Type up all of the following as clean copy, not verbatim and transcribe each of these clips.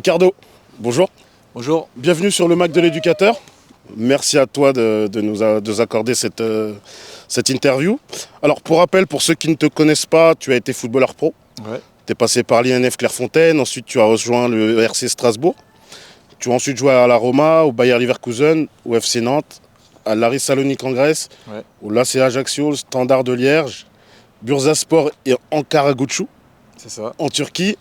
Ricardo, bonjour. Bonjour. Bienvenue sur le Mac de l'éducateur. Merci à toi de nous accorder cette interview. Alors pour rappel, pour ceux qui ne te connaissent pas, tu as été footballeur pro. Ouais. Tu es passé par l'INF Clairefontaine, ensuite tu as rejoint le RC Strasbourg. Tu as ensuite joué à la Roma, au Bayer Leverkusen, au FC Nantes, à l'Aris Salonique en Grèce, Ouais. au l'AC Ajaccio, le Standard de Liège, Bursaspor et Ankara Gucci C'est ça. en Turquie.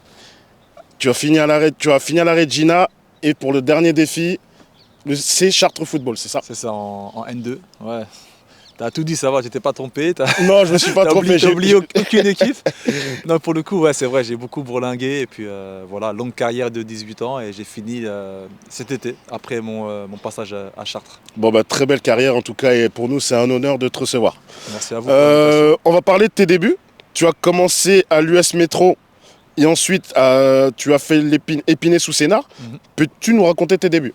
Tu as fini à la Regina et pour le dernier défi, le C Chartres Football, c'est ça? C'est ça, en N2. Ouais. T'as tout dit, ça va, tu t'es pas trompé. Non, je me suis pas trompé. T'as oublié aucune équipe. Non, pour le coup, ouais, c'est vrai, j'ai beaucoup bourlingué. Et puis voilà, longue carrière de 18 ans et j'ai fini cet été, après mon passage à Chartres. Bon, bah, très belle carrière en tout cas, et pour nous, c'est un honneur de te recevoir. Merci à vous. Pour l'invitation. On va parler de tes débuts. Tu as commencé à l'US Métro et ensuite tu as fait Épinay sous Sénart. Peux-tu nous raconter tes débuts?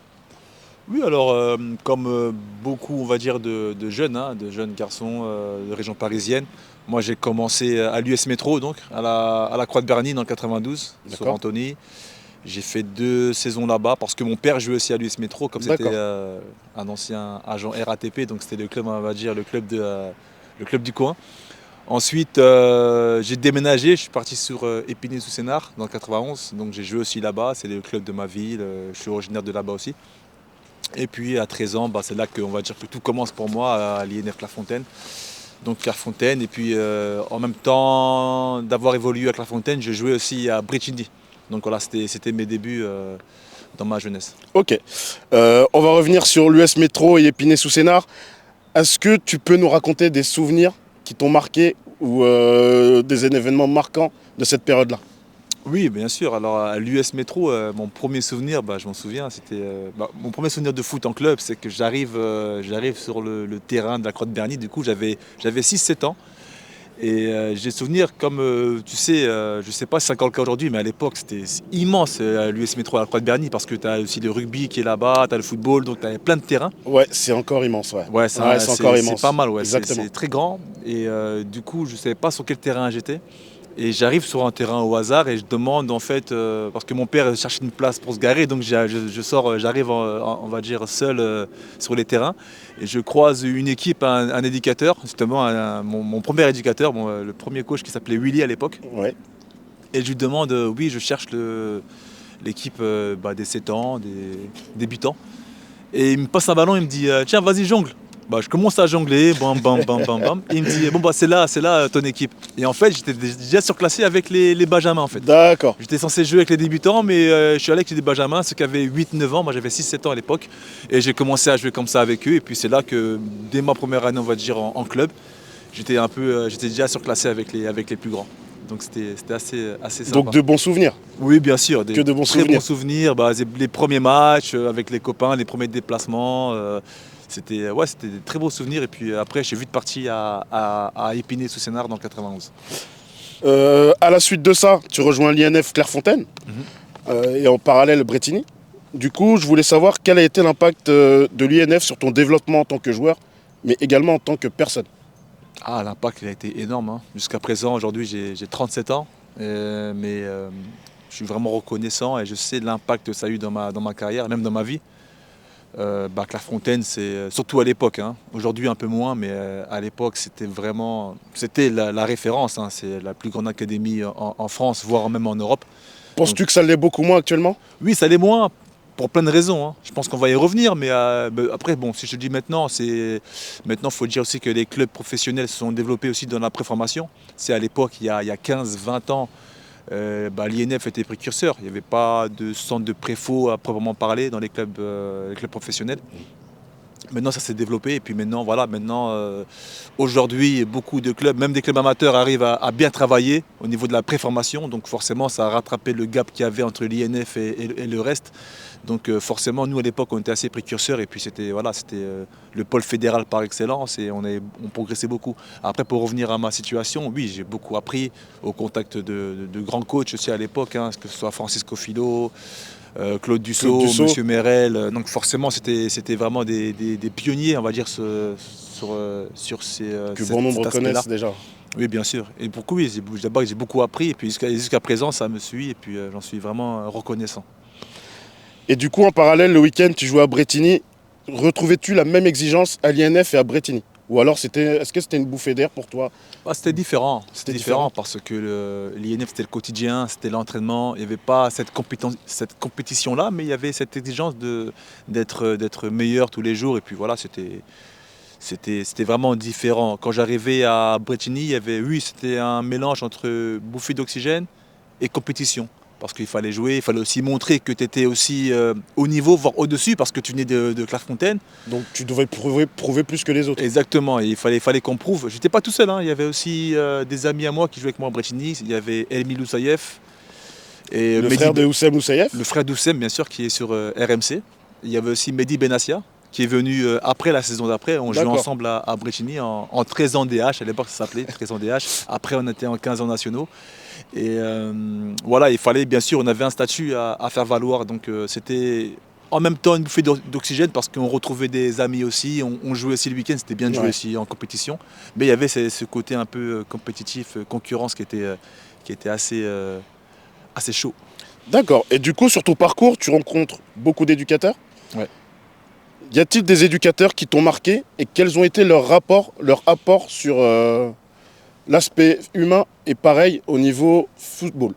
Oui, alors, comme beaucoup, on va dire, de jeunes garçons de région parisienne, moi j'ai commencé à l'US Métro, donc à la Croix de Bernine en 92, sur D'accord. Antony. J'ai fait 2 saisons là-bas parce que mon père jouait aussi à l'US Métro, comme c'était D'accord. un ancien agent RATP, donc c'était le club, on va dire, le club du coin. Ensuite, j'ai déménagé, je suis parti sur Épinay sous Sénart dans le 91, donc j'ai joué aussi là-bas, c'est le club de ma ville, je suis originaire de là-bas aussi. Et puis à 13 ans, c'est là qu'on va dire que tout commence pour moi à l'INF Clairefontaine. Donc Clairefontaine, et puis en même temps d'avoir évolué à Clairefontaine, je jouais aussi à Brecindi. Donc voilà, c'était mes débuts dans ma jeunesse. Ok. On va revenir sur l'US Métro et Épinay sous Sénart. Est-ce que tu peux nous raconter des souvenirs qui t'ont marqué ou des événements marquants de cette période-là? Oui, bien sûr. Alors à l'US Métro, mon premier souvenir, je m'en souviens, c'était mon premier souvenir de foot en club, c'est que j'arrive sur le terrain de la Croix de Berny. Du coup, j'avais 6-7 ans. Et j'ai souvenir comme, tu sais, je ne sais pas si c'est encore le cas aujourd'hui, mais à l'époque, c'était immense l'US Métro à la Croix de Berny parce que tu as aussi le rugby qui est là-bas, tu as le football, donc tu as plein de terrains. Ouais, c'est encore immense, ouais. Ouais, C'est encore immense. pas mal, ouais, Exactement. c'est très grand. Et du coup, je ne savais pas sur quel terrain j'étais. Et j'arrive sur un terrain au hasard et je demande en fait, parce que mon père cherchait une place pour se garer, donc je sors, j'arrive on va dire seul sur les terrains et je croise une équipe, un éducateur, justement mon premier éducateur, le premier coach qui s'appelait Willy à l'époque. Ouais. Et je lui demande, oui je cherche l'équipe des 7 ans, des débutants. Et il me passe un ballon, il me dit, tiens vas-y jongle. Je commence à jongler, bam, bam, bam, bam, bam. Et il me dit, bon, c'est là ton équipe. Et en fait, j'étais déjà surclassé avec les Benjamins, en fait. D'accord. J'étais censé jouer avec les débutants, mais je suis allé avec les Benjamins, ceux qui avaient 8-9 ans. Moi, j'avais 6-7 ans à l'époque. Et j'ai commencé à jouer comme ça avec eux. Et puis, c'est là que, dès ma première année, on va dire, en club, j'étais déjà surclassé avec les plus grands. Donc, c'était assez sympa. Donc de bons souvenirs. Oui, bien sûr. Que de bons très souvenirs. bons souvenirs. Les premiers matchs avec les copains, les premiers déplacements. C'était des très beaux souvenirs. Et puis après, je suis vite parti à Épinay sous Sénart dans le 91. À la suite de ça, tu rejoins l'INF Clairefontaine et en parallèle Bretigny. Du coup, je voulais savoir quel a été l'impact de l'INF sur ton développement en tant que joueur, mais également en tant que personne. Ah, l'impact il a été énorme, hein. Jusqu'à présent, aujourd'hui, j'ai 37 ans. Mais je suis vraiment reconnaissant et je sais l'impact que ça a eu dans ma carrière, même dans ma vie. Clairefontaine, c'est surtout à l'époque, hein. Aujourd'hui un peu moins, mais à l'époque c'était la référence, hein. C'est la plus grande académie en France, voire même en Europe. Penses-tu que ça l'est beaucoup moins actuellement? Oui, ça l'est moins pour plein de raisons, hein. Je pense qu'on va y revenir, mais après, si je te dis maintenant, il faut dire aussi que les clubs professionnels se sont développés aussi dans la préformation. C'est à l'époque, il y a 15-20 ans. L'INF était précurseur. Il n'y avait pas de centre de préfo à proprement parler dans les clubs professionnels. Maintenant, ça s'est développé. Et puis maintenant, aujourd'hui, beaucoup de clubs, même des clubs amateurs, arrivent à bien travailler au niveau de la préformation. Donc forcément, ça a rattrapé le gap qu'il y avait entre l'INF et le reste. Donc forcément, nous, à l'époque, on était assez précurseurs. Et puis c'était le pôle fédéral par excellence. Et on progressait beaucoup. Après, pour revenir à ma situation, oui, j'ai beaucoup appris au contact de grands coachs aussi à l'époque, hein, que ce soit Francisco Filo, Claude Dussault, Monsieur Merel. Donc forcément, c'était vraiment des pionniers, on va dire, sur ces Que bon nombre connaissent déjà. Oui, bien sûr. Et pour oui, d'abord, j'ai beaucoup appris. Et puis jusqu'à présent, ça me suit. Et puis j'en suis vraiment reconnaissant. Et du coup, en parallèle, le week-end, tu jouais à Bretigny. Retrouvais-tu la même exigence à l'INF et à Bretigny? Ou alors, est-ce que c'était une bouffée d'air pour toi? C'était différent. C'était différent différent parce que l'INF, c'était le quotidien, c'était l'entraînement. Il n'y avait pas cette compétition-là, mais il y avait cette exigence d'être meilleur tous les jours. Et puis voilà, c'était vraiment différent. Quand j'arrivais à Bretigny, c'était un mélange entre bouffée d'oxygène et compétition. Parce qu'il fallait jouer, il fallait aussi montrer que tu étais aussi au niveau, voire au-dessus, parce que tu venais de Clairefontaine. Donc tu devais prouver plus que les autres. Exactement, et il fallait qu'on prouve. Je n'étais pas tout seul, hein. Il y avait aussi des amis à moi qui jouaient avec moi à Bretigny. Il y avait Elmi Loussaïev. Et Le frère de Oussem Loussaïev. Le frère d'Oussem, bien sûr, qui est sur RMC. Il y avait aussi Mehdi Benassia, qui est venu après la saison d'après. On jouait ensemble à Bretigny en 13 ans DH. À l'époque, ça s'appelait 13 ans DH. Après, on était en 15 ans nationaux. Et voilà, il fallait, bien sûr, on avait un statut à faire valoir. Donc c'était en même temps une bouffée d'oxygène parce qu'on retrouvait des amis aussi. On jouait aussi le week-end, c'était bien de jouer aussi en compétition. Mais il y avait ce côté un peu compétitif, concurrence qui était assez chaud. D'accord. Et du coup, sur ton parcours, tu rencontres beaucoup d'éducateurs. Ouais. Y a-t-il des éducateurs qui t'ont marqué et quels ont été leur apport sur l'aspect humain et pareil au niveau football?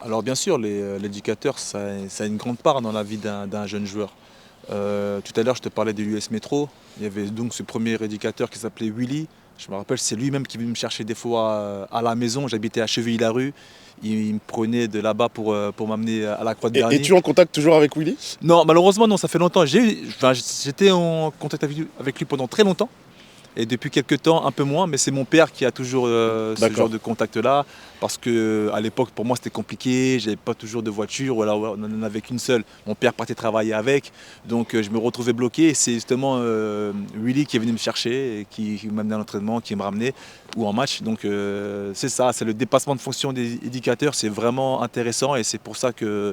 Alors bien sûr, l'éducateur, ça a une grande part dans la vie d'un jeune joueur. Tout à l'heure, je te parlais de l'US Métro. Il y avait donc ce premier éducateur qui s'appelait Willy. Je me rappelle, c'est lui-même qui venait me chercher des fois à la maison. J'habitais à Chevilly-la-Rue. Il me prenait de là-bas pour m'amener à la Croix de Berny. Et tu es en contact toujours avec Willy? Non, malheureusement, non, ça fait longtemps. J'étais en contact avec lui pendant très longtemps. Et depuis quelques temps, un peu moins, mais c'est mon père qui a toujours ce genre de contact-là. Parce qu'à l'époque, pour moi, c'était compliqué. Je n'avais pas toujours de voiture, ou alors on n'en avait qu'une seule. Mon père partait travailler avec. Donc je me retrouvais bloqué. Et c'est justement Willy qui est venu me chercher, et qui m'amenait à l'entraînement, qui me ramenait, ou en match. Donc c'est ça, c'est le dépassement de fonction des éducateurs. C'est vraiment intéressant et c'est pour ça que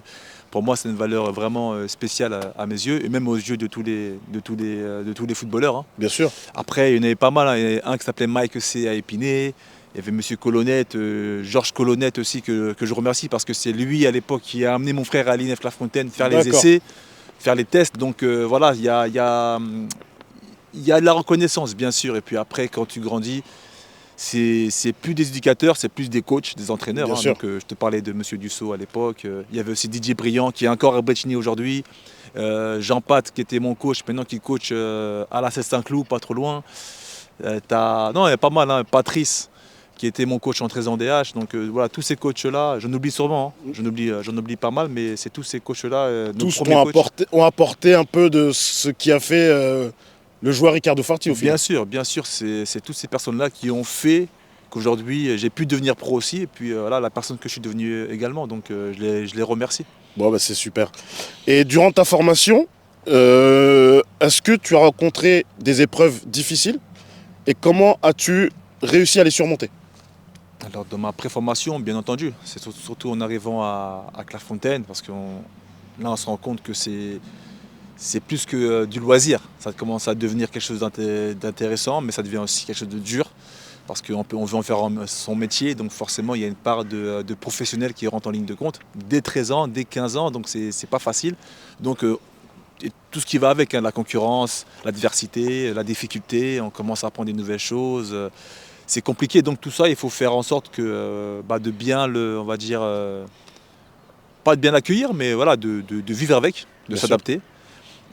pour moi, c'est une valeur vraiment spéciale à mes yeux et même aux yeux de tous les footballeurs. Hein. Bien sûr. Après, il y en avait pas mal. Hein. Il y avait un qui s'appelait Mike C. à Épinay. Il y avait M. Colonnette, Georges Colonnette aussi, que je remercie parce que c'est lui à l'époque qui a amené mon frère à l'INF Clairefontaine faire les essais, faire les tests. Donc voilà, il y a de la reconnaissance, bien sûr. Et puis après, quand tu grandis, c'est plus des éducateurs, c'est plus des coachs, des entraîneurs. Hein. Donc, je te parlais de M. Dussault à l'époque. Il y avait aussi Didier Briand qui est encore à Bretigny aujourd'hui. Jean Pat qui était mon coach, maintenant qui coach à la Saint-Cloud, pas trop loin. Non, il y a pas mal. Hein. Patrice qui était mon coach en 13 ans DH. Donc voilà, tous ces coachs-là, j'en oublie sûrement. Hein. J'en oublie pas mal, mais c'est tous ces coachs-là. Tous ont apporté un peu de ce qui a fait... le joueur Ricardo Farti au final. Bien sûr, c'est toutes ces personnes-là qui ont fait qu'aujourd'hui j'ai pu devenir pro aussi et puis voilà la personne que je suis devenu également, donc je les remercie. Bon bah c'est super. Et durant ta formation, est-ce que tu as rencontré des épreuves difficiles et comment as-tu réussi à les surmonter? Alors dans ma préformation, bien entendu, c'est surtout en arrivant à Clairefontaine parce que là on se rend compte que c'est plus que du loisir. Ça commence à devenir quelque chose d'intéressant, mais ça devient aussi quelque chose de dur, parce qu'on veut en faire son métier, donc forcément il y a une part de professionnels qui rentrent en ligne de compte, dès 13 ans, dès 15 ans, donc c'est pas facile. Donc tout ce qui va avec, hein, la concurrence, l'adversité, la difficulté, on commence à apprendre des nouvelles choses. C'est compliqué, donc tout ça, il faut faire en sorte que de bien on va dire, pas de bien l'accueillir, mais voilà, de vivre avec, de s'adapter.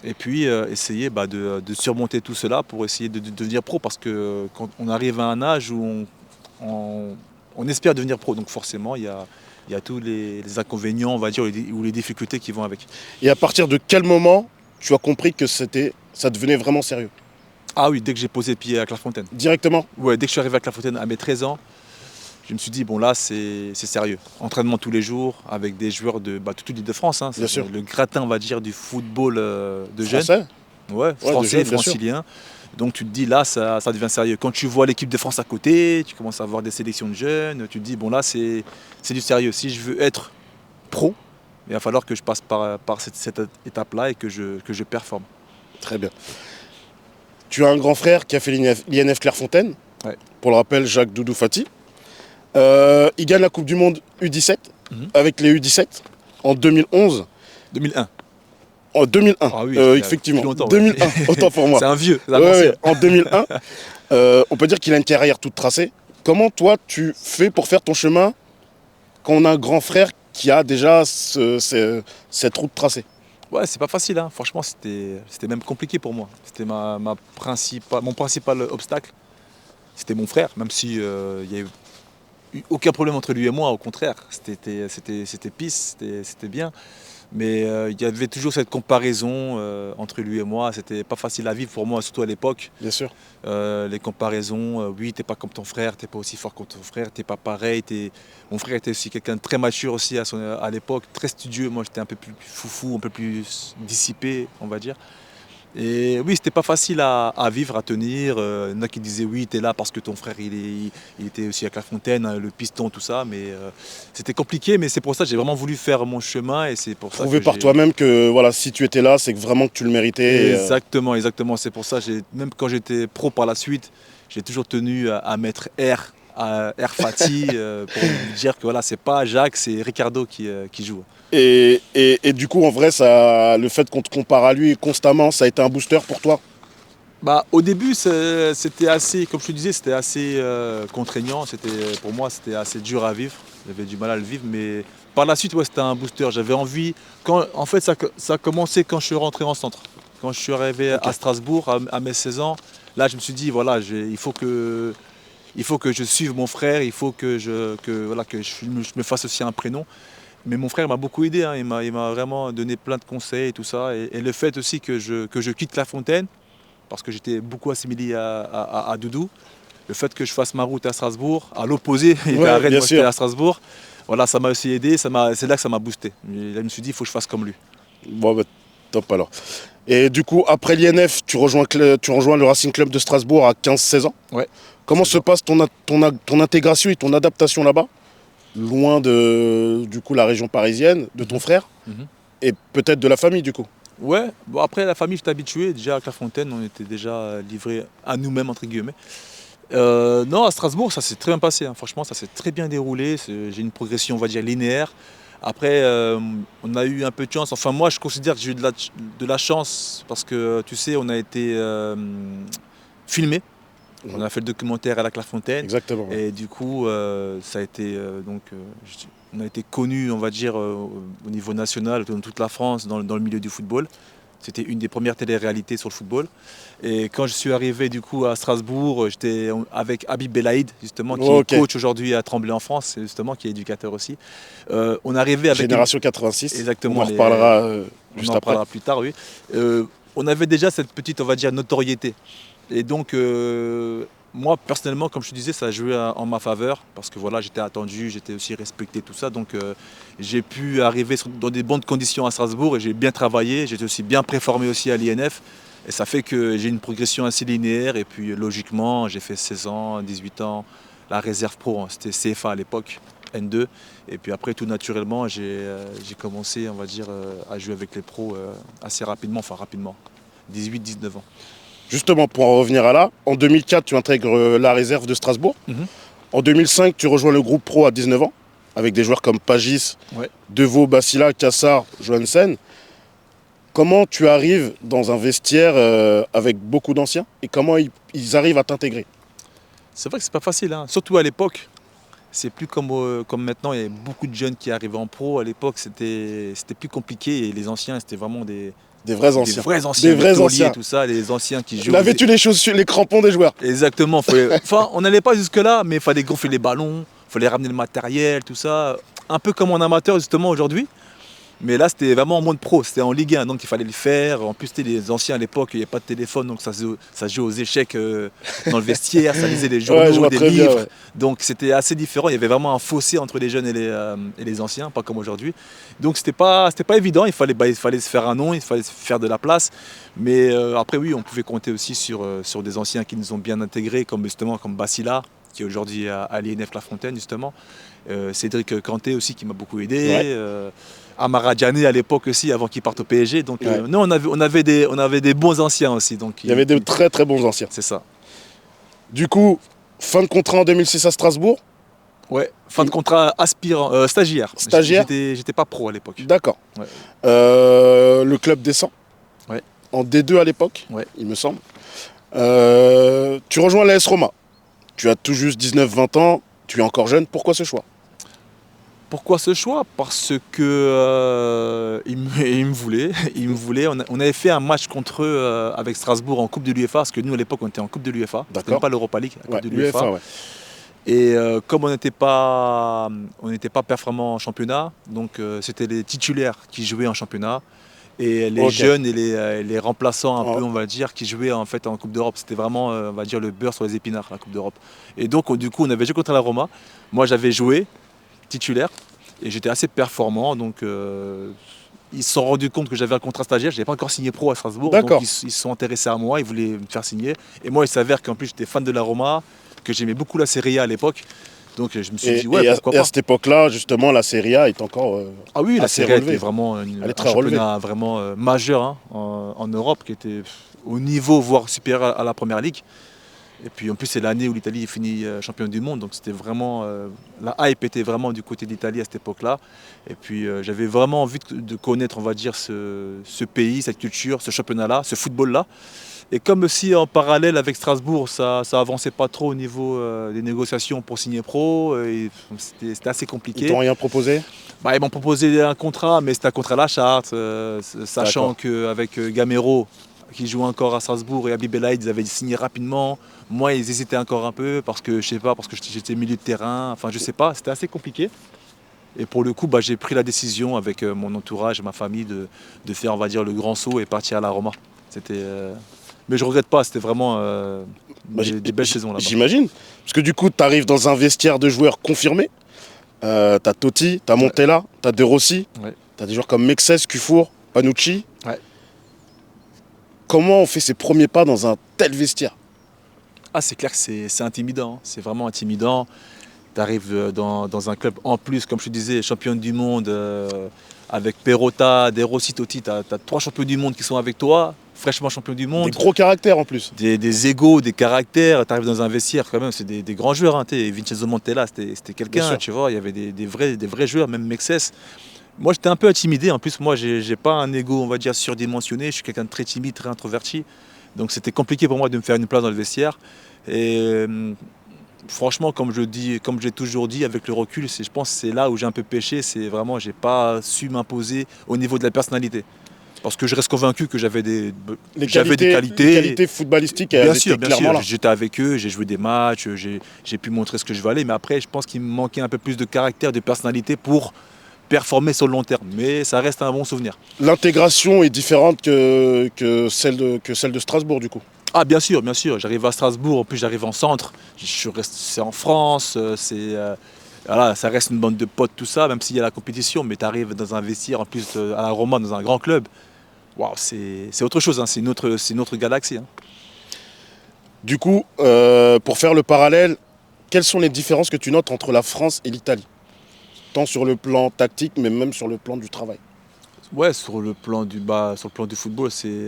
Et puis essayer de surmonter tout cela pour essayer de devenir pro, parce que quand on arrive à un âge où on espère devenir pro, donc forcément il y a tous les inconvénients, on va dire, ou les difficultés qui vont avec. Et à partir de quel moment tu as compris que ça devenait vraiment sérieux? Ah oui, dès que j'ai posé pied à Clairefontaine. Directement? Ouais, dès que je suis arrivé à Clairefontaine à mes 13 ans, je me suis dit, bon là c'est sérieux. Entraînement tous les jours avec des joueurs de toute l'Île-de-France. Hein, bien sûr. Le gratin, on va dire, du football de jeunes. Français? Ouais, français, francilien. Donc tu te dis, là ça devient sérieux. Quand tu vois l'équipe de France à côté, tu commences à voir des sélections de jeunes, tu te dis, bon là c'est du sérieux. Si je veux être pro, il va falloir que je passe par cette étape-là et que je performe. Très bien. Tu as un grand frère qui a fait l'INF Clairefontaine, ouais. Pour le rappel, Jacques Doudou Fati. Il gagne la Coupe du Monde U17 avec les U17 en 2011. 2001. En 2001, Ah oui, effectivement. longtemps, 2001, autant pour moi. C'est un vieux. Ouais, ouais, en 2001, on peut dire qu'il a une carrière toute tracée. Comment toi tu fais pour faire ton chemin quand on a un grand frère qui a déjà cette route tracée? Ouais, c'est pas facile, hein. Franchement, c'était même compliqué pour moi. C'était mon principal obstacle. C'était mon frère, même si il n'y a eu aucun problème entre lui et moi, au contraire. C'était peace, c'était bien. Mais il y avait toujours cette comparaison entre lui et moi. C'était pas facile à vivre pour moi, surtout à l'époque. Bien sûr. Les comparaisons, oui, t'es pas comme ton frère, t'es pas aussi fort que ton frère, t'es pas pareil. Mon frère était aussi quelqu'un de très mature aussi à l'époque, très studieux. Moi, j'étais un peu plus foufou, un peu plus dissipé, on va dire. Et oui, c'était pas facile à vivre, à tenir. Il y en a qui disaient oui, t'es là parce que ton frère il était aussi à Clairefontaine, hein, le piston, tout ça. Mais c'était compliqué, mais c'est pour ça que j'ai vraiment voulu faire mon chemin et c'est pour ça Prouver que par toi-même que voilà, si tu étais là, c'est que vraiment que tu le méritais. Exactement, exactement. C'est pour ça, même quand j'étais pro par la suite, j'ai toujours tenu à mettre R Fati pour lui dire que voilà, c'est pas Jacques, c'est Ricardo qui joue. Et du coup, en vrai, le fait qu'on te compare à lui constamment, ça a été un booster pour toi? Bah, au début, c'était assez, comme je te disais, c'était assez contraignant. Pour moi, c'était assez dur à vivre. J'avais du mal à le vivre, mais par la suite, ouais, c'était un booster. J'avais envie. En fait, ça a commencé quand je suis rentré en centre. Quand je suis arrivé à Strasbourg à mes 16 ans, là, je me suis dit, voilà, il faut que je suive mon frère, il faut que je me fasse aussi un prénom. Mais mon frère m'a beaucoup aidé, hein. Il m'a vraiment donné plein de conseils et tout ça. Et le fait aussi que je quitte Clairefontaine, parce que j'étais beaucoup assimilé à Doudou. Le fait que je fasse ma route à Strasbourg, à l'opposé, il était à Rennes, moi j'étais à Strasbourg. Voilà, ça m'a aussi aidé, c'est là que ça m'a boosté. Et là, je me suis dit, il faut que je fasse comme lui. Bon, bah, top alors. Et du coup, après l'INF, tu rejoins le Racing Club de Strasbourg à 15-16 ans. Ouais. Comment se passe ton intégration et ton adaptation là-bas, loin de du coup, la région parisienne, de ton frère, et peut-être de la famille du coup? Ouais, bon après la famille, j'étais habitué. Déjà à Clairefontaine, on était déjà livrés à nous-mêmes, entre guillemets. Non, à Strasbourg, ça s'est très bien passé, hein. Franchement, ça s'est très bien déroulé. J'ai une progression, on va dire, linéaire. Après, on a eu un peu de chance. Enfin, moi, je considère que j'ai eu de la chance parce que, tu sais, on a été filmé. On a fait le documentaire à la Clairefontaine. Exactement. Ouais. Et du coup, ça a été on a été connus, on va dire, au niveau national, dans toute la France, dans le milieu du football. C'était une des premières télé-réalités sur le football. Et quand je suis arrivé du coup à Strasbourg, j'étais avec Habib Belaïd, justement, qui est coach aujourd'hui à Tremblay en France, justement, qui est éducateur aussi. On arrivait avec Génération 86. Exactement. On en reparlera juste on en après. reparlera plus tard, oui. On avait déjà cette petite, on va dire, notoriété. Et donc, moi, personnellement, comme je te disais, ça a joué en ma faveur parce que voilà, j'étais attendu, j'étais aussi respecté, tout ça. Donc, j'ai pu arriver dans des bonnes conditions à Strasbourg et j'ai bien travaillé. J'étais aussi bien préformé aussi à l'INF. Et ça fait que j'ai une progression assez linéaire. Et puis, logiquement, j'ai fait 16 ans, 18 ans, la réserve pro, hein, c'était CFA à l'époque, N2. Et puis après, tout naturellement, j'ai commencé, on va dire, à jouer avec les pros assez rapidement, 18-19 ans. Justement, pour en revenir à là, en 2004, tu intègres la réserve de Strasbourg. En 2005, tu rejoins le groupe pro à 19 ans, avec des joueurs comme Pagis, Deveau, Bassila, Cassar, Johansen. Comment tu arrives dans un vestiaire avec beaucoup d'anciens et comment ils arrivent à t'intégrer? C'est vrai que c'est pas facile, hein. Surtout à l'époque. C'est plus comme maintenant, il y a beaucoup de jeunes qui arrivent en pro. À l'époque, c'était plus compliqué et les anciens, c'était vraiment des vrais anciens. Des vrais anciens, des anciens. Tout ça, les anciens qui jouent. Il avait les chaussures, les crampons des joueurs. Exactement. Enfin, on n'allait pas jusque-là, mais il fallait gonfler les ballons, il fallait ramener le matériel, tout ça. Un peu comme en amateur, justement, aujourd'hui. Mais là, c'était vraiment en mode pro, c'était en Ligue 1, donc il fallait le faire. En plus, c'était les anciens à l'époque, il n'y avait pas de téléphone, donc ça jouait aux échecs dans le vestiaire, ça lisait les journaux, des livres. Bien, donc c'était assez différent, il y avait vraiment un fossé entre les jeunes et les anciens, pas comme aujourd'hui. Donc c'était pas évident, il fallait se faire un nom, il fallait se faire de la place. Mais après, oui, on pouvait compter aussi sur des anciens qui nous ont bien intégrés, comme Bassila, qui est aujourd'hui à l'INF Clairefontaine, justement. Cédric Kanté aussi, qui m'a beaucoup aidé. Amara Diané à l'époque aussi, avant qu'il parte au PSG. Donc nous, on avait des bons anciens aussi. Donc, il y avait de très très bons anciens. C'est ça. Du coup, fin de contrat en 2006 à Strasbourg. Ouais, fin de contrat aspirant, stagiaire. Stagiaire. J'étais pas pro à l'époque. D'accord. Ouais. Le club descend. Ouais. En D2 à l'époque, Ouais. il me semble. Tu rejoins l'AS Roma. Tu as tout juste 19-20 ans, tu es encore jeune. Pourquoi ce choix? Pourquoi ce choix? Parce que il me voulait. Il me voulait. On avait fait un match contre eux avec Strasbourg en Coupe de l'UEFA, parce que nous à l'époque on était en Coupe de l'UEFA. C'était D'accord. même pas l'Europa League, la Ouais, Coupe de l'UEFA. l'UEFA, ouais. Et comme on n'était pas performant en championnat, donc c'était les titulaires qui jouaient en championnat et les Ok. jeunes et les remplaçants un Oh. peu, on va dire, qui jouaient en fait en Coupe d'Europe. C'était vraiment, on va dire, le beurre sur les épinards, la Coupe d'Europe. Et donc du coup, on avait joué contre la Roma. Moi, j'avais joué titulaire et j'étais assez performant. Donc ils se sont rendus compte que j'avais un contrat stagiaire. Je n'avais pas encore signé pro à Strasbourg. D'accord. Donc ils se sont intéressés à moi. Ils voulaient me faire signer. Et moi, il s'avère qu'en plus, j'étais fan de la Roma, que j'aimais beaucoup la Serie A à l'époque. Donc je me suis dit, ouais, pourquoi et à pas. cette époque-là, justement, la Serie A est encore Ah oui, la assez Serie A relevée. était vraiment Elle est un très championnat vraiment majeur hein, en Europe, qui était au niveau, voire supérieur à la Première Ligue. Et puis en plus, c'est l'année où l'Italie est finie championne du monde. Donc c'était vraiment. La hype était vraiment du côté de l'Italie à cette époque-là. Et puis j'avais vraiment envie de connaître, on va dire, ce pays, cette culture, ce championnat-là, ce football-là. Et comme aussi en parallèle avec Strasbourg, ça avançait pas trop au niveau des négociations pour signer pro, et c'était assez Ils compliqué. t'ont rien proposé? Ils m'ont proposé un contrat, mais c'était un contrat à la charte, sachant qu'avec Gamero, qui joue encore à Strasbourg, et Habib Belaïd, ils avaient signé rapidement. Moi, ils hésitaient encore un peu parce que je sais pas, parce que j'étais milieu de terrain. Enfin, je sais pas, c'était assez compliqué. Et pour le coup, j'ai pris la décision avec mon entourage et ma famille de faire, on va dire, le grand saut et partir à la Roma. C'était, mais je regrette pas, c'était vraiment des belles saisons là-bas. J'imagine. Parce que du coup, tu arrives dans un vestiaire de joueurs confirmés. T'as Totti, t'as Montella, t'as De Rossi, Ouais. t'as des joueurs comme Mexes, Kufour, Panucci. Ouais. Comment on fait ses premiers pas dans un tel vestiaire? Ah, c'est clair que c'est intimidant, hein. C'est vraiment intimidant. Tu arrives dans un club en plus, comme je te disais, championne du monde, avec Perrotta, De Rossi, Totti, tu as 3 champions du monde qui sont avec toi, fraîchement champions du monde. Des gros caractères en plus. Des égos, des caractères, tu arrives dans un vestiaire quand même, c'est des grands joueurs. Hein. Vincenzo Montella, c'était Bien quelqu'un, sûr. tu vois, il y avait des vrais joueurs, même Mexes. Moi j'étais un peu intimidé, en plus moi j'ai pas un ego, on va dire, surdimensionné, je suis quelqu'un de très timide, très introverti. Donc c'était compliqué pour moi de me faire une place dans le vestiaire. Et franchement, comme j'ai toujours dit, avec le recul, je pense que c'est là où j'ai un peu péché, c'est vraiment, j'ai pas su m'imposer au niveau de la personnalité. Parce que je reste convaincu que j'avais des Les qualités. qualités footballistiques, elles étaient Bien clairement sûr, là. j'étais avec eux, j'ai joué des matchs, j'ai pu montrer ce que je valais, mais après, je pense qu'il me manquait un peu plus de caractère, de personnalité pour performer sur le long terme. Mais ça reste un bon souvenir. L'intégration est différente que celle de Strasbourg du coup. Ah bien sûr, j'arrive à Strasbourg, en plus j'arrive en centre, c'est en France, voilà, ça reste une bande de potes, tout ça, même s'il y a la compétition, mais tu arrives dans un vestiaire, en plus à la Roma, dans un grand club. Waouh, c'est autre chose, hein, c'est une autre galaxie. Hein. Du coup, pour faire le parallèle, quelles sont les différences que tu notes entre la France et l'Italie? Tant sur le plan tactique, mais même sur le plan du travail. Ouais, sur le plan du football, c'est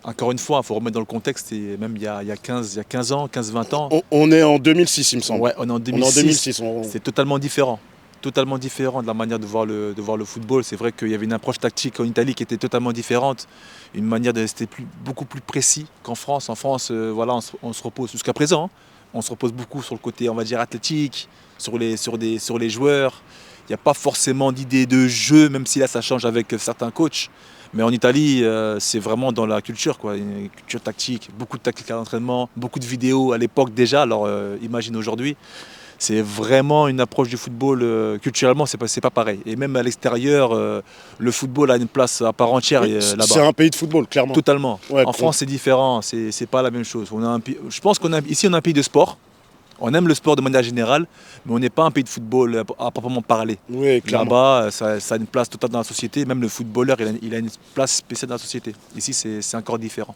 encore une fois, il faut remettre dans le contexte, et même il y a 15 ans, 15-20 ans. On est en 2006, il me semble. Ouais, on est en 2006. On est en 2006. C'est totalement différent de la manière de voir le football. C'est vrai qu'il y avait une approche tactique en Italie qui était totalement différente, une manière de rester beaucoup plus précis qu'en France. En France, voilà, on se repose jusqu'à présent. Hein, on se repose beaucoup sur le côté, on va dire, athlétique, sur les joueurs. Il n'y a pas forcément d'idée de jeu, même si là ça change avec certains coachs. Mais en Italie, c'est vraiment dans la culture, quoi. Une culture tactique, beaucoup de tactique à l'entraînement, beaucoup de vidéos à l'époque déjà. Alors imagine aujourd'hui. C'est vraiment une approche du football, culturellement, c'est pas pareil. Et même à l'extérieur, le football a une place à part entière là-bas. C'est un pays de football, clairement. Totalement. Ouais, en France, c'est différent, c'est pas la même chose. Je pense ici, on a un pays de sport. On aime le sport de manière générale, mais on n'est pas un pays de football à proprement parler. Oui, clairement. Là-bas, ça a une place totale dans la société. Même le footballeur, il a une place spéciale dans la société. Ici, c'est encore différent.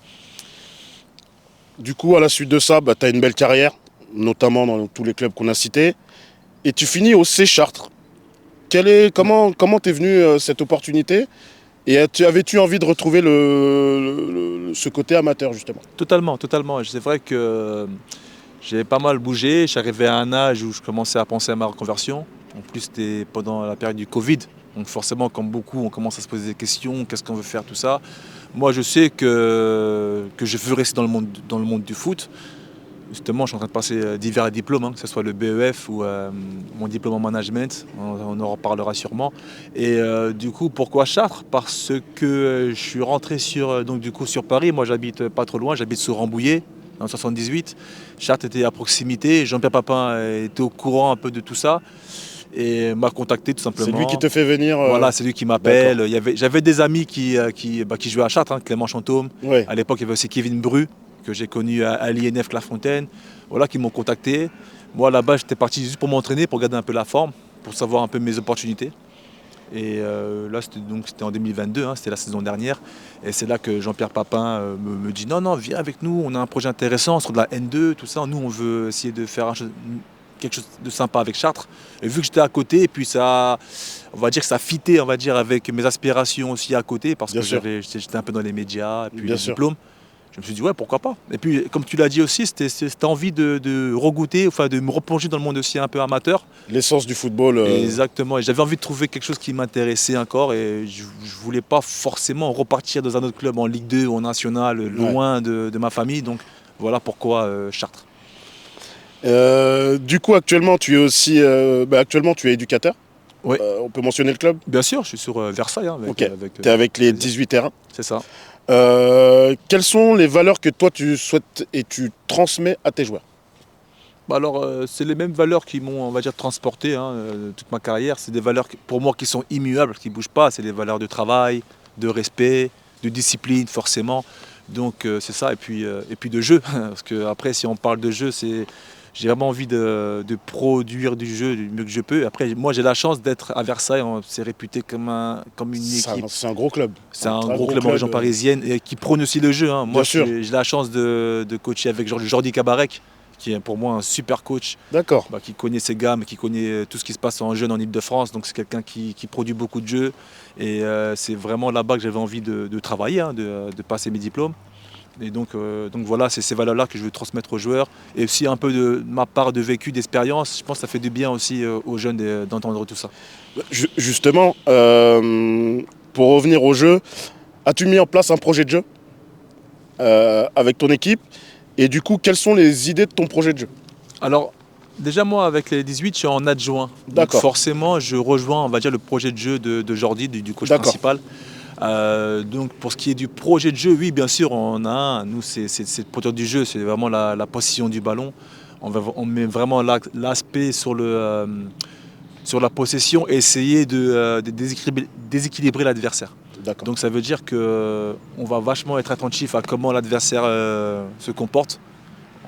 Du coup, à la suite de ça, tu as une belle carrière, notamment dans tous les clubs qu'on a cités. Et tu finis au C Chartres. Comment t'es venue cette opportunité? Et avais-tu envie de retrouver ce côté amateur, justement? Totalement. C'est vrai que J'ai pas mal bougé, je suis arrivé à un âge où je commençais à penser à ma reconversion. En plus, c'était pendant la période du Covid. Donc forcément, comme beaucoup, on commence à se poser des questions, qu'est-ce qu'on veut faire, tout ça. Moi, je sais que je veux rester dans le monde du foot. Justement, je suis en train de passer divers diplômes, hein, que ce soit le BEF ou mon diplôme en management, on en reparlera sûrement. Et du coup, pourquoi Chartres? Parce que je suis rentré sur Paris, moi j'habite pas trop loin, j'habite sur Rambouillet, dans le 78. Chartres était à proximité, Jean-Pierre Papin était au courant un peu de tout ça et m'a contacté tout simplement. C'est lui qui te fait venir. Voilà, c'est lui qui m'appelle. J'avais des amis qui jouaient à Chartres, hein, Clément Chantôme. Ouais. À l'époque, il y avait aussi Kevin Bru, que j'ai connu à l'INF Clairefontaine, voilà, qui m'ont contacté. Moi, là-bas, j'étais parti juste pour m'entraîner, pour garder un peu la forme, pour savoir un peu mes opportunités. Et là, c'était en 2022, hein, c'était la saison dernière. Et c'est là que Jean-Pierre Papin me dit non, viens avec nous, on a un projet intéressant sur de la N2, tout ça. Nous, on veut essayer de faire quelque chose de sympa avec Chartres. Et vu que j'étais à côté, et puis ça, on va dire que ça fitait, on va dire, avec mes aspirations aussi à côté, parce que j'étais un peu dans les médias, et puis les diplômes. Je me suis dit, ouais, pourquoi pas. Et puis, comme tu l'as dit aussi, c'était cette envie de regoûter, enfin de me replonger dans le monde aussi un peu amateur. L'essence du football. Exactement. Et j'avais envie de trouver quelque chose qui m'intéressait encore. Et je ne voulais pas forcément repartir dans un autre club en Ligue 2 ou en National, loin de ma famille. Donc, voilà pourquoi Chartres. Du coup, actuellement, tu es aussi actuellement, tu es éducateur. Oui. On peut mentionner le club? Bien sûr, je suis sur Versailles. Hein, tu es avec les 18 terrains. C'est ça. Quelles sont les valeurs que toi tu souhaites et tu transmets à tes joueurs? Alors, c'est les mêmes valeurs qui m'ont, on va dire, transporté toute ma carrière. C'est des valeurs pour moi qui sont immuables, qui ne bougent pas. C'est des valeurs de travail, de respect, de discipline, forcément. Donc, c'est ça. Et puis de jeu. Parce qu'après, si on parle de jeu, j'ai vraiment envie de produire du jeu du mieux que je peux. Après, moi, j'ai la chance d'être à Versailles. On s'est réputé comme une équipe. C'est un gros club. C'est un gros club en région parisienne et qui prône aussi le jeu. Hein. Moi, j'ai la chance de coacher avec Jordi Cabarec, qui est pour moi un super coach. D'accord. Qui connaît ses gammes, qui connaît tout ce qui se passe en jeune en Ile-de-France. Donc, c'est quelqu'un qui produit beaucoup de jeux. Et c'est vraiment là-bas que j'avais envie de travailler, hein, de passer mes diplômes. Et donc voilà, c'est ces valeurs-là que je veux transmettre aux joueurs. Et aussi un peu de ma part de vécu, d'expérience. Je pense que ça fait du bien aussi aux jeunes d'entendre tout ça. Justement, pour revenir au jeu, as-tu mis en place un projet de jeu avec ton équipe? Et du coup, quelles sont les idées de ton projet de jeu? Alors, déjà moi, avec les 18, je suis en adjoint. Donc forcément, je rejoins, on va dire, le projet de jeu de Jordi, du coach principal. Donc pour ce qui est du projet de jeu, oui, bien sûr, on a un. Nous, c'est le produire du jeu, c'est vraiment la possession du ballon. On met vraiment l'aspect sur la possession et essayer de déséquilibrer l'adversaire. Donc ça veut dire qu'on va vachement être attentif à comment l'adversaire se comporte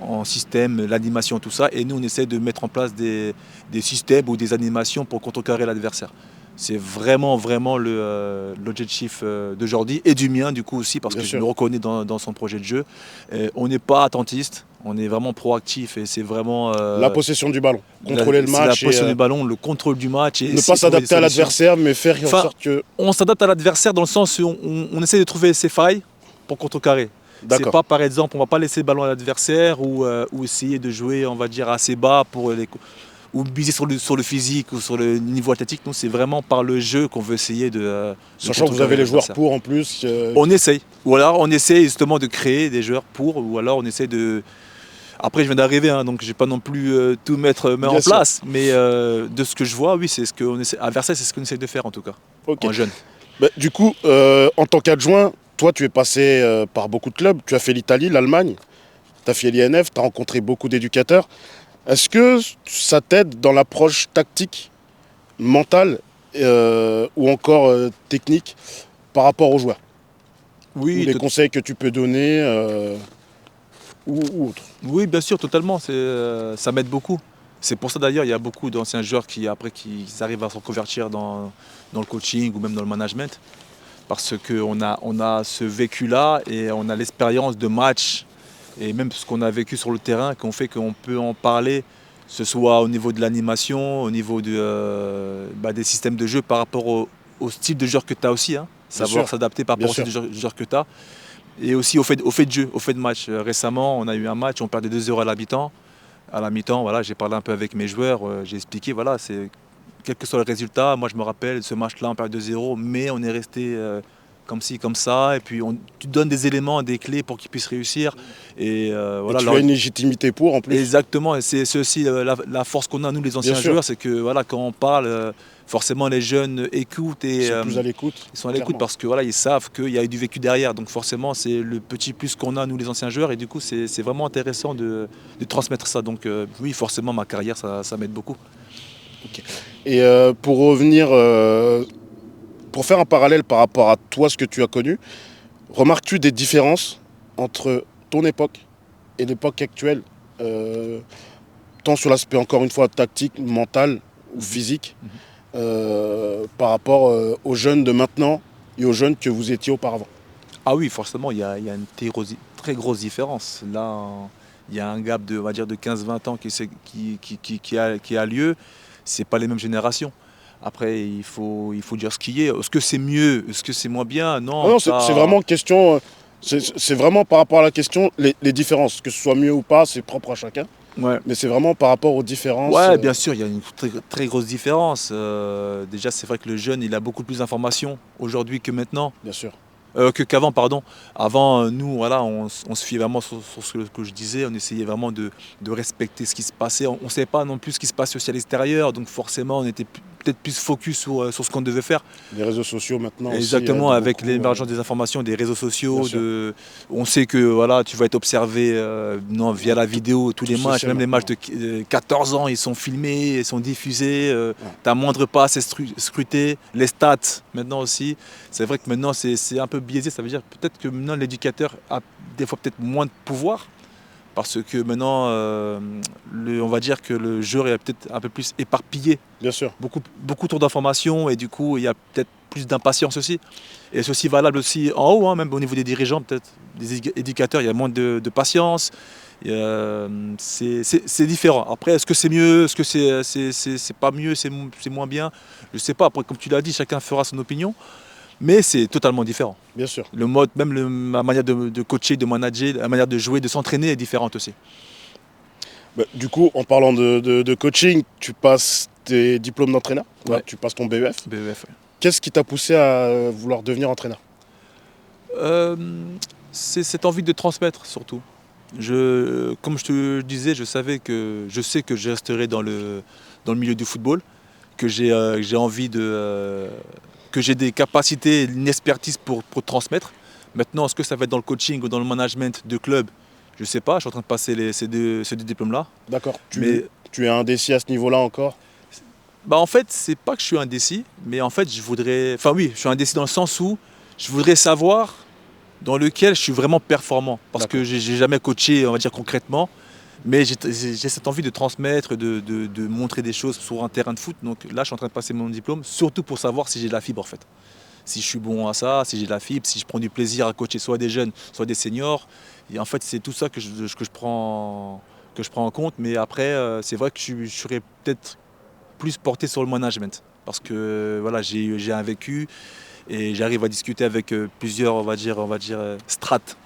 en système, l'animation, tout ça. Et nous, on essaie de mettre en place des systèmes ou des animations pour contrecarrer l'adversaire. C'est vraiment l'objectif de Jordi et du mien du coup aussi, parce que je me reconnais dans son projet de jeu. On n'est pas attentiste, on est vraiment proactif et c'est vraiment... la possession du ballon, contrôler le match. La possession du ballon, le contrôle du match. Et ne pas s'adapter à l'adversaire, mais faire en sorte que... On s'adapte à l'adversaire dans le sens où on essaie de trouver ses failles pour contrecarrer. C'est pas, par exemple, on va pas laisser le ballon à l'adversaire ou essayer de jouer, on va dire, assez bas pour ou miser sur le physique ou sur le niveau athlétique. Non, c'est vraiment par le jeu qu'on veut essayer de sachant que vous avez les joueurs pour en plus. On essaye. Ou alors on essaye justement de créer des joueurs pour, ou alors on essaie de... Après, je viens d'arriver, hein, donc je vais pas non plus tout mettre en place. Mais de ce que je vois, oui, c'est ce qu'on essaie. À Versailles, c'est ce qu'on essaie de faire en tout cas, en jeune. Du coup, en tant qu'adjoint, toi, tu es passé par beaucoup de clubs. Tu as fait l'Italie, l'Allemagne, tu as fait l'INF, tu as rencontré beaucoup d'éducateurs. Est-ce que ça t'aide dans l'approche tactique, mentale ou encore technique par rapport aux joueurs? Oui. Ou les conseils que tu peux donner ou autre? Oui, bien sûr, totalement. Ça m'aide beaucoup. C'est pour ça d'ailleurs, il y a beaucoup d'anciens joueurs qui arrivent à se reconvertir dans le coaching ou même dans le management. Parce qu'on a ce vécu-là et on a l'expérience de match et même ce qu'on a vécu sur le terrain, qu'on fait qu'on peut en parler, que ce soit au niveau de l'animation, au niveau des systèmes de jeu par rapport au style de joueur que tu as aussi, hein, savoir s'adapter par rapport au style de joueur que tu as, et aussi au fait de jeu, au fait de match. Récemment, on a eu un match, on perdait 2-0 à l'habitant, À la mi-temps, voilà, j'ai parlé un peu avec mes joueurs, j'ai expliqué, voilà, quel que soit le résultat, moi je me rappelle, ce match-là, on perd 2-0, mais on est resté comme ci, comme ça, et puis tu donnes des éléments, des clés pour qu'ils puissent réussir. Et Et voilà, tu as une légitimité pour, en plus. exactement, et c'est aussi la force qu'on a, nous les anciens joueurs, c'est que voilà, quand on parle, forcément les jeunes écoutent et Ils sont plus à l'écoute. ils sont à l'écoute parce que voilà, ils savent qu'il y a eu du vécu derrière. Donc forcément, c'est le petit plus qu'on a, nous les anciens joueurs, et du coup, c'est vraiment intéressant de transmettre ça. Donc oui, forcément, ma carrière, ça m'aide beaucoup. Okay. Et pour revenir, pour faire un parallèle par rapport à toi, ce que tu as connu, remarques-tu des différences entre ton époque et l'époque actuelle, tant sur l'aspect, encore une fois, tactique, mental ou physique, par rapport aux jeunes de maintenant et aux jeunes que vous étiez auparavant? Ah oui, forcément, il y a une très grosse différence. Là, il y a un gap de, on va dire, de 15-20 ans qui a lieu. C'est pas les mêmes générations. Après, il faut dire ce qui est. Est-ce que c'est mieux? Est-ce que c'est moins bien? Non, Non, c'est vraiment question. C'est vraiment par rapport à la question, les différences. Que ce soit mieux ou pas, c'est propre à chacun. Ouais. Mais c'est vraiment par rapport aux différences. Ouais, bien sûr, il y a une très grosse différence. Déjà, c'est vrai que le jeune, il a beaucoup plus d'informations aujourd'hui que maintenant. Bien sûr. Qu'avant, pardon. Avant, nous, voilà, on se fiait vraiment sur ce que je disais. On essayait vraiment de respecter ce qui se passait. On ne savait pas non plus ce qui se passait aussi à l'extérieur. Donc forcément, on était peut-être plus focus sur ce qu'on devait faire. Les réseaux sociaux maintenant. Exactement, aussi, avec beaucoup, l'émergence des informations, des réseaux sociaux. On sait que voilà, tu vas être observé via la vidéo, tous les matchs. Même les matchs de 14 ans, ils sont filmés, ils sont diffusés. Ta moindre passe est scrutée. Les stats, maintenant aussi. C'est vrai que maintenant, c'est un peu biaisé. Ça veut dire peut-être que maintenant, l'éducateur a des fois peut-être moins de pouvoir. Parce que maintenant, on va dire que le jeu est peut-être un peu plus éparpillé. Bien sûr. Beaucoup trop d'informations et du coup, il y a peut-être plus d'impatience aussi. Et c'est aussi valable aussi en haut, hein, même au niveau des dirigeants, peut-être des éducateurs, il y a moins de patience. C'est différent. Après, est-ce que c'est mieux? Est-ce que c'est pas mieux? C'est moins bien? Je ne sais pas. Après, comme tu l'as dit, chacun fera son opinion. Mais c'est totalement différent. Bien sûr. Le mode, même la manière de coacher, de manager, la manière de jouer, de s'entraîner est différente aussi. Bah, du coup, en parlant de coaching, tu passes tes diplômes d'entraîneur, tu passes ton BEF. BEF, ouais. Qu'est-ce qui t'a poussé à vouloir devenir entraîneur? C'est cette envie de transmettre surtout. Comme je te disais, je sais que je resterai dans le milieu du football, que j'ai envie que j'ai des capacités, une expertise pour transmettre. Maintenant, est-ce que ça va être dans le coaching ou dans le management de club? Je ne sais pas, je suis en train de passer ces deux diplômes-là. D'accord, tu es indécis à ce niveau-là encore? Bah en fait, c'est pas que je suis indécis, mais en fait, je suis indécis dans le sens où je voudrais savoir dans lequel je suis vraiment performant. Parce que j'ai jamais coaché, on va dire concrètement. Mais j'ai cette envie de transmettre, de montrer des choses sur un terrain de foot. Donc là, je suis en train de passer mon diplôme, surtout pour savoir si j'ai de la fibre en fait. Si je suis bon à ça, si j'ai de la fibre, si je prends du plaisir à coacher soit des jeunes, soit des seniors. Et en fait, c'est tout ça que je prends en compte. Mais après, c'est vrai que je serais peut-être plus porté sur le management. Parce que voilà, j'ai un vécu et j'arrive à discuter avec plusieurs, on va dire strates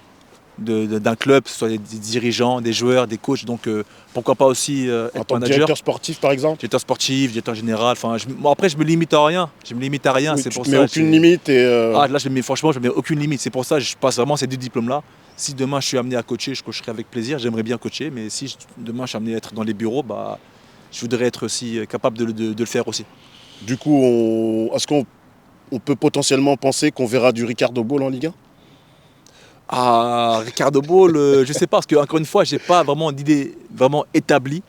d'un club, soit des dirigeants, des joueurs, des coachs. Donc pourquoi pas aussi être en tant que manager. directeur sportif par exemple? Directeur sportif, directeur général. Enfin, après, je me limite à rien. Oui, c'est tu pour te ça. mets aucune limite là, franchement, je ne mets aucune limite. C'est pour ça que je passe vraiment ces deux diplômes-là. Si demain je suis amené à coacher, je coacherai avec plaisir. J'aimerais bien coacher, mais si demain je suis amené à être dans les bureaux, bah, je voudrais être aussi capable de le faire aussi. Du coup, est-ce qu'on peut potentiellement penser qu'on verra du Ricardo Ball en Ligue 1? Ah, Ricardo Ball, je sais pas, parce que encore une fois, j'ai pas vraiment d'idée vraiment établie.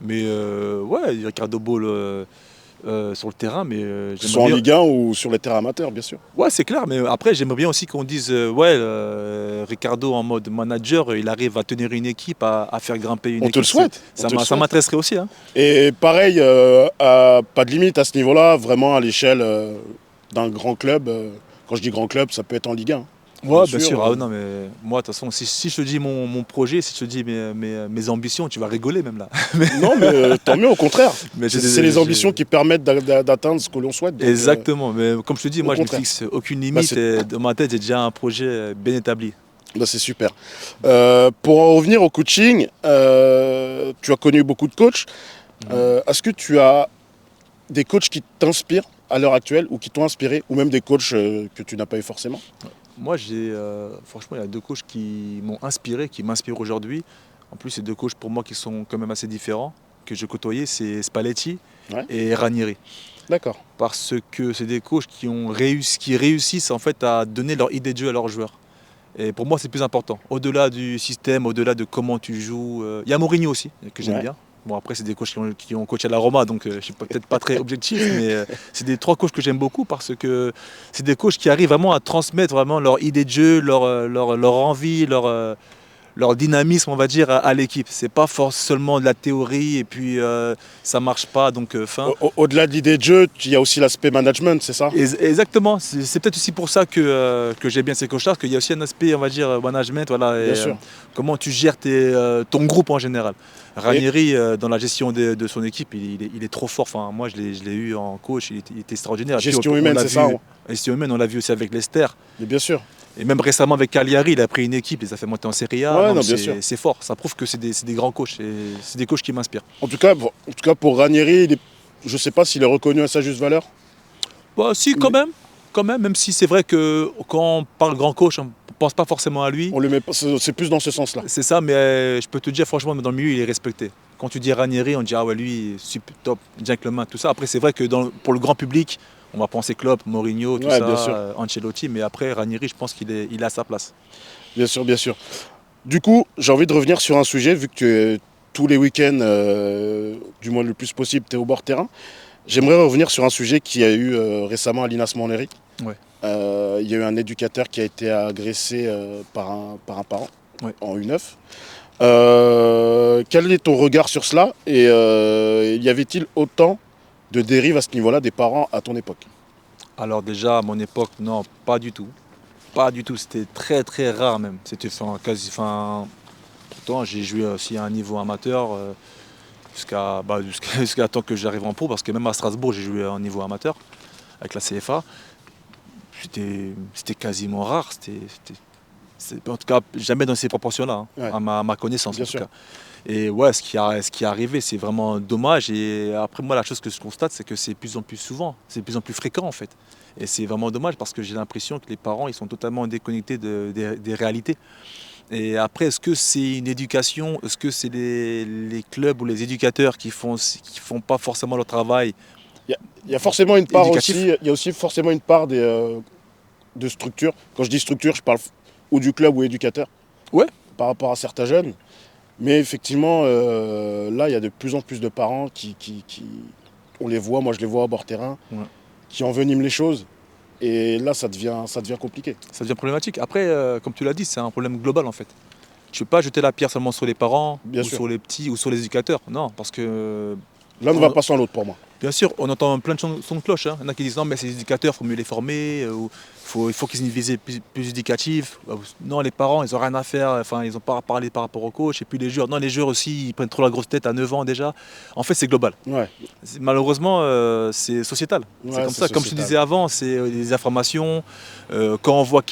Mais ouais, Ricardo Ball sur le terrain, mais que ce soit en Ligue 1 ou sur les terrains amateurs, bien sûr. Ouais, c'est clair, mais après, j'aimerais bien aussi qu'on dise, Ricardo en mode manager, il arrive à tenir une équipe, à faire grimper une équipe. On te le souhaite. Ça m'intéresserait aussi. Hein. Et pareil, pas de limite à ce niveau-là, vraiment à l'échelle d'un grand club. Quand je dis grand club, ça peut être en Ligue 1. Ouais, bien sûr. Ah, non, mais moi, de toute façon, si je te dis mon projet, si je te dis mes ambitions, tu vas rigoler même là. Non, mais tant mieux, au contraire. Mais c'est les ambitions qui permettent d'atteindre ce que l'on souhaite. Donc, exactement. Mais comme je te dis, moi, je ne contraire. fixe aucune limite. Et dans ma tête, j'ai déjà un projet bien établi. Bah, c'est super. Pour en revenir au coaching, tu as connu beaucoup de coachs. Est-ce que tu as des coachs qui t'inspirent à l'heure actuelle ou qui t'ont inspiré, ou même des coachs que tu n'as pas eu forcément? Moi, franchement, il y a deux coachs qui m'ont inspiré, qui m'inspirent aujourd'hui. En plus, c'est deux coachs pour moi qui sont quand même assez différents, que je côtoyais, c'est Spalletti Ouais. et Ranieri. D'accord. Parce que c'est des coachs qui réussissent en fait à donner leur idée de jeu à leurs joueurs. Et pour moi, c'est plus important. Au-delà du système, au-delà de comment tu joues. Il y a Mourinho aussi, que j'aime Ouais. bien. Bon, après, c'est des coachs qui ont coaché à la Roma, donc je ne suis peut-être pas très objectif, mais c'est des trois coachs que j'aime beaucoup parce que c'est des coachs qui arrivent vraiment à transmettre vraiment leur idée de jeu, leur envie, leur dynamisme, on va dire, à l'équipe. C'est pas seulement de la théorie et puis ça marche pas, donc fin. Au-delà de l'idée de jeu, il y a aussi l'aspect management, c'est ça? Exactement, c'est peut-être aussi pour ça que j'ai bien ces coachs-là, parce qu'il y a aussi un aspect, on va dire, management, voilà, Bien et, sûr. comment tu gères ton groupe en général. Ranieri, dans la gestion de son équipe, il est trop fort. Enfin, moi, je l'ai eu en coach, il était extraordinaire. Et puis, Gestion on humaine, l'a c'est vu- ça, hein. Gestion humaine, on l'a vu aussi avec Leicester. Mais bien sûr. Et même récemment avec Cagliari, il a pris une équipe, il les a fait monter en Serie A. Ouais, Non, non, mais bien sûr. c'est fort, ça prouve que c'est des grands coachs, et c'est des coachs qui m'inspirent. En tout cas, pour Ranieri, je ne sais pas s'il est reconnu à sa juste valeur. Bah, si, quand même si c'est vrai que quand on parle grand coach, on ne pense pas forcément à lui. On le met pas, c'est plus dans ce sens-là. C'est ça, mais je peux te dire franchement, dans le milieu, il est respecté. Quand tu dis Ranieri, on dit ah ouais, lui, super top, gentleman, tout ça. Après, c'est vrai que pour le grand public, on va penser Klopp, Mourinho, tout Ouais, ça, bien sûr. Ancelotti, mais après, Ranieri, je pense qu'il est à sa place. Bien sûr, bien sûr. Du coup, j'ai envie de revenir sur un sujet, vu que tous les week-ends, du moins le plus possible, tu es au bord terrain. J'aimerais revenir sur un sujet qu'il y a eu récemment à l'INAS Montlhéry. Ouais. Il y a eu un éducateur qui a été agressé par un parent Ouais. en U9. Quel est ton regard sur cela? Et y avait-il autant de dérives à ce niveau-là des parents à ton époque? Alors déjà, à mon époque, non, pas du tout. Pas du tout, c'était très très rare même. C'était pourtant, j'ai joué aussi à un niveau amateur jusqu'à temps que j'arrive en pro, parce que même à Strasbourg, j'ai joué à un niveau amateur avec la CFA. C'était quasiment rare. En tout cas, jamais dans ces proportions-là, hein, Ouais. à ma connaissance Bien en tout sûr. cas. Et ouais, ce qui est arrivé, c'est vraiment dommage. Et après, moi, la chose que je constate, c'est que c'est de plus en plus souvent, c'est de plus en plus fréquent en fait. Et c'est vraiment dommage parce que j'ai l'impression que les parents, ils sont totalement déconnectés des réalités. Et après, est-ce que c'est une éducation? Est-ce que c'est les clubs ou les éducateurs qui font pas forcément leur travail? Il y a forcément une part Éducatif. aussi, il y a aussi forcément une part de structure. Quand je dis structure, je parle ou du club ou éducateur. Ouais. Par rapport à certains jeunes. Mais effectivement, là, il y a de plus en plus de parents on les voit, moi je les vois au bord terrain, Ouais. qui enveniment les choses. Et là, ça devient compliqué. Ça devient problématique. Après, comme tu l'as dit, c'est un problème global en fait. Tu ne peux pas jeter la pierre seulement sur les parents, Bien ou sûr. sur les petits, ou sur les éducateurs. Non, parce que, L'un ne va pas sans l'autre pour moi. bien sûr, on entend plein de sons de cloche. Hein. Il y en a qui disent non, mais ces éducateurs, il faut mieux les former, ou il faut qu'ils aient une visée plus éducative. Non, les parents, ils n'ont rien à faire, enfin, ils n'ont pas à parler par rapport au coach. Et puis les joueurs, non, les joueurs aussi, ils prennent trop la grosse tête à 9 ans déjà. En fait, c'est global. Ouais. Malheureusement, c'est sociétal. Ouais, C'est comme c'est ça. Comme je te sociétal. disais avant, c'est des informations. Quand on voit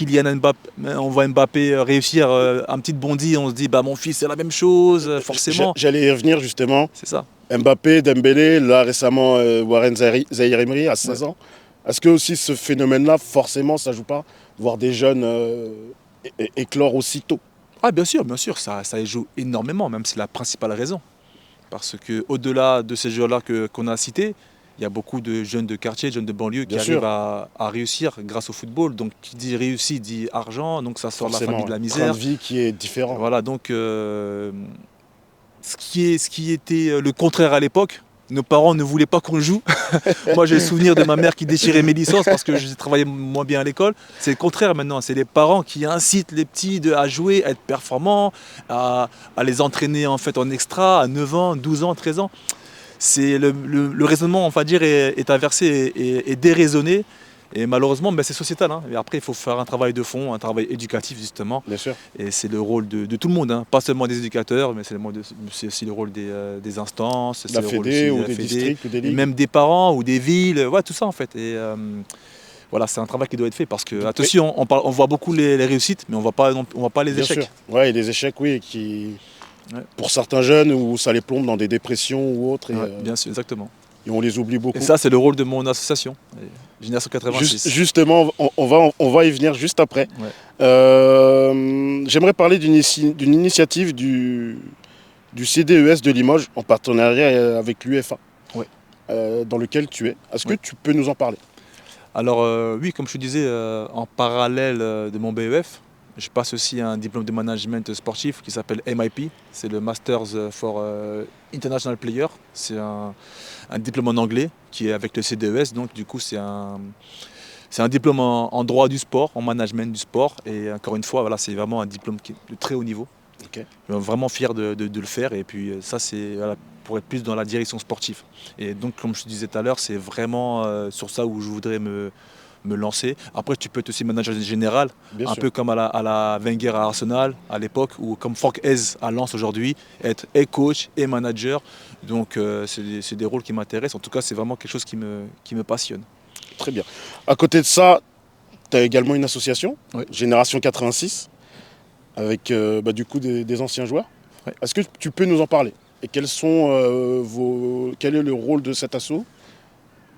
Mbappé réussir un petit bondi, on se dit bah mon fils c'est la même chose, forcément. J'allais y revenir justement. C'est ça. Mbappé, Dembélé, là récemment Warren Zahir Emery à 16 ans. Est-ce que aussi ce phénomène-là, forcément, ça joue pas? Voir des jeunes éclore aussitôt. Ah bien sûr, ça y joue énormément, même c'est la principale raison. Parce que au-delà de ces joueurs-là qu'on a cités, il y a beaucoup de jeunes de quartier, de jeunes de banlieue qui Bien sûr. arrivent à réussir grâce au football. Donc qui dit réussite dit argent, donc ça sort de la Forcément, famille de la train misère. de vie qui est différent. Voilà, donc ce qui était le contraire à l'époque, nos parents ne voulaient pas qu'on joue. Moi, j'ai le souvenir de ma mère qui déchirait mes licences parce que je travaillais moins bien à l'école. C'est le contraire maintenant. C'est les parents qui incitent les petits à jouer, à être performants, à les entraîner en fait en extra à 9 ans, 12 ans, 13 ans. C'est le raisonnement, on va dire, est inversé et déraisonné. Et malheureusement, c'est sociétal. Hein. Et après, il faut faire un travail de fond, un travail éducatif justement. Bien sûr. Et c'est le rôle de tout le monde, hein. Pas seulement des éducateurs, mais c'est aussi le rôle des instances, c'est La le rôle Fédé aussi de ou la des Fédé, districts ou des et ligues. même des parents ou des villes, ouais, tout ça en fait. Et voilà, c'est un travail qui doit être fait parce que, attention, on voit beaucoup les réussites, mais on voit pas les Bien échecs. sûr. Ouais, et des échecs, oui, pour certains jeunes, où ça les plombe dans des dépressions ou autres, Bien sûr, exactement. et on les oublie beaucoup. Et ça, c'est le rôle de mon association, Génération 86. Justement, on va y venir juste après. Ouais. J'aimerais parler d'une initiative du CDES de Limoges en partenariat avec l'UEFA, Ouais. dans lequel tu es. Est-ce que tu peux nous en parler? Alors oui, comme je te disais, en parallèle de mon BEF, je passe aussi un diplôme de management sportif qui s'appelle MIP. C'est le Masters for International Player. C'est un diplôme en anglais qui est avec le CDES. Donc du coup, c'est un diplôme en droit du sport, en management du sport. Et encore une fois, voilà, c'est vraiment un diplôme qui est de très haut niveau. Okay. Je suis vraiment fier de le faire. Et puis ça, c'est pour être plus dans la direction sportive. Et donc, comme je te disais tout à l'heure, c'est vraiment sur ça où je voudrais me lancer. Après, tu peux être aussi manager général, Bien un sûr. peu comme à la Wenger à Arsenal à l'époque, ou comme Franck Hez à Lens aujourd'hui, être et coach et manager. Donc, c'est des rôles qui m'intéressent. En tout cas, c'est vraiment quelque chose qui me passionne. Très bien. À côté de ça, tu as également une association, Oui. Génération 86, avec du coup des anciens joueurs. Oui. Est-ce que tu peux nous en parler? Et quel est le rôle de cet asso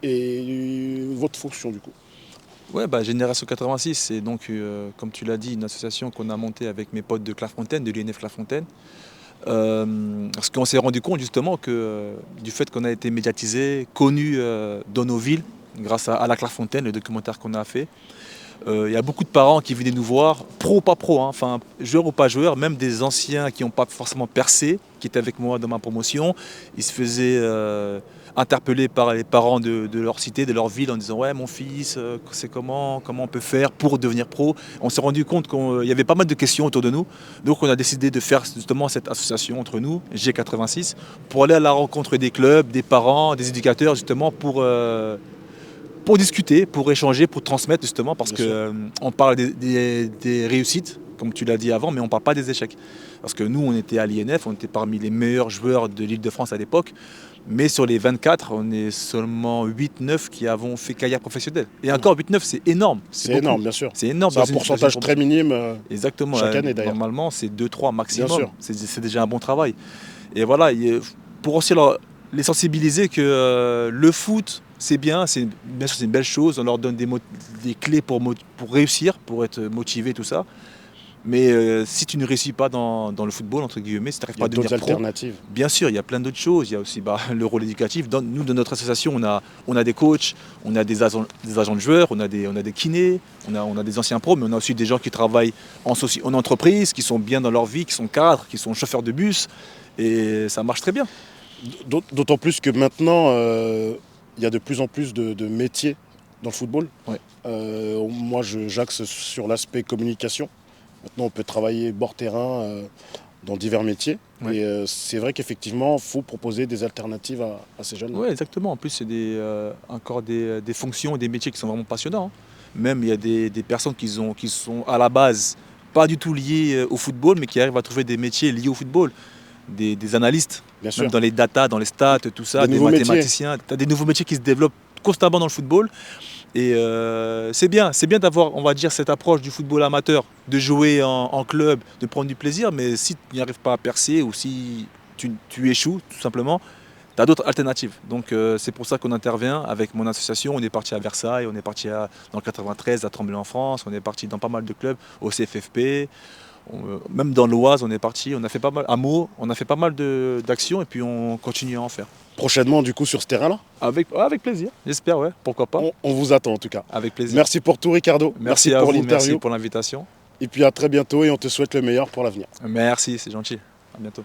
et votre fonction du coup? Ouais, Génération 86, c'est donc, comme tu l'as dit, une association qu'on a montée avec mes potes de Clairefontaine, de l'INF Clairefontaine. Parce qu'on s'est rendu compte justement que du fait qu'on a été médiatisé, connu dans nos villes, grâce à la Clairefontaine, le documentaire qu'on a fait, il y a beaucoup de parents qui venaient nous voir, pro ou pas pro, hein, enfin joueurs ou pas joueurs, même des anciens qui n'ont pas forcément percé, qui étaient avec moi dans ma promotion, ils se faisaient interpeller par les parents de leur cité, de leur ville, en disant ouais mon fils, c'est comment on peut faire pour devenir pro. On s'est rendu compte qu'il y avait pas mal de questions autour de nous, donc on a décidé de faire justement cette association entre nous, G86, pour aller à la rencontre des clubs, des parents, des éducateurs justement pour discuter, pour échanger, pour transmettre justement, parce qu'on parle des réussites, comme tu l'as dit avant, mais on ne parle pas des échecs. Parce que nous, on était à l'INF, on était parmi les meilleurs joueurs de l'Île-de-France à l'époque, mais sur les 24, on est seulement 8-9 qui avons fait carrière professionnelle. Et encore 8-9, c'est énorme. C'est énorme, bien sûr. C'est énorme. C'est un pourcentage très minime. Exactement. Chaque année d'ailleurs. Normalement, c'est 2-3 maximum. Bien sûr. C'est déjà un bon travail. Et voilà, pour aussi les sensibiliser que le foot, c'est bien sûr c'est une belle chose, on leur donne des clés pour réussir, pour être motivé, tout ça. Mais si tu ne réussis pas dans le football, entre guillemets, si tu n'arrives pas à devenir pro, alternatives. Bien sûr, il y a plein d'autres choses. Il y a aussi le rôle éducatif. Nous, dans notre association, on a des coachs, on a des agents de joueurs, on a des kinés, on a des anciens pros, mais on a aussi des gens qui travaillent en entreprise, qui sont bien dans leur vie, qui sont cadres, qui sont chauffeurs de bus. Et ça marche très bien. D'autant plus que maintenant, il y a de plus en plus de métiers dans le football. Ouais. Moi, j'axe sur l'aspect communication. Maintenant, on peut travailler bord terrain dans divers métiers. Ouais. Et c'est vrai qu'effectivement, il faut proposer des alternatives à ces jeunes. Oui, exactement. En plus, c'est encore des fonctions et des métiers qui sont vraiment passionnants. Hein. Même, il y a des personnes qui sont à la base pas du tout liées au football, mais qui arrivent à trouver des métiers liés au football. Des analystes, bien sûr. Même dans les datas, dans les stats, tout ça, des mathématiciens. Tu as des nouveaux métiers qui se développent constamment dans le football. Et c'est bien d'avoir, on va dire, cette approche du football amateur, de jouer en club, de prendre du plaisir, mais si tu n'y arrives pas à percer ou si tu échoues, tout simplement, tu as d'autres alternatives. Donc c'est pour ça qu'on intervient avec mon association. On est parti à Versailles, on est parti dans le 93 à Tremblay-en-France, on est parti dans pas mal de clubs, au CFFP. Même dans l'Oise, on est parti, on a fait pas mal, à Meaux, on a fait pas mal d'actions et puis on continue à en faire. Prochainement, du coup, sur ce terrain-là ? Avec plaisir, j'espère, ouais, pourquoi pas. On vous attend en tout cas. Avec plaisir. Merci pour tout, Ricardo. Merci pour l'interview. Merci pour l'invitation. Et puis à très bientôt et on te souhaite le meilleur pour l'avenir. Merci, c'est gentil. À bientôt.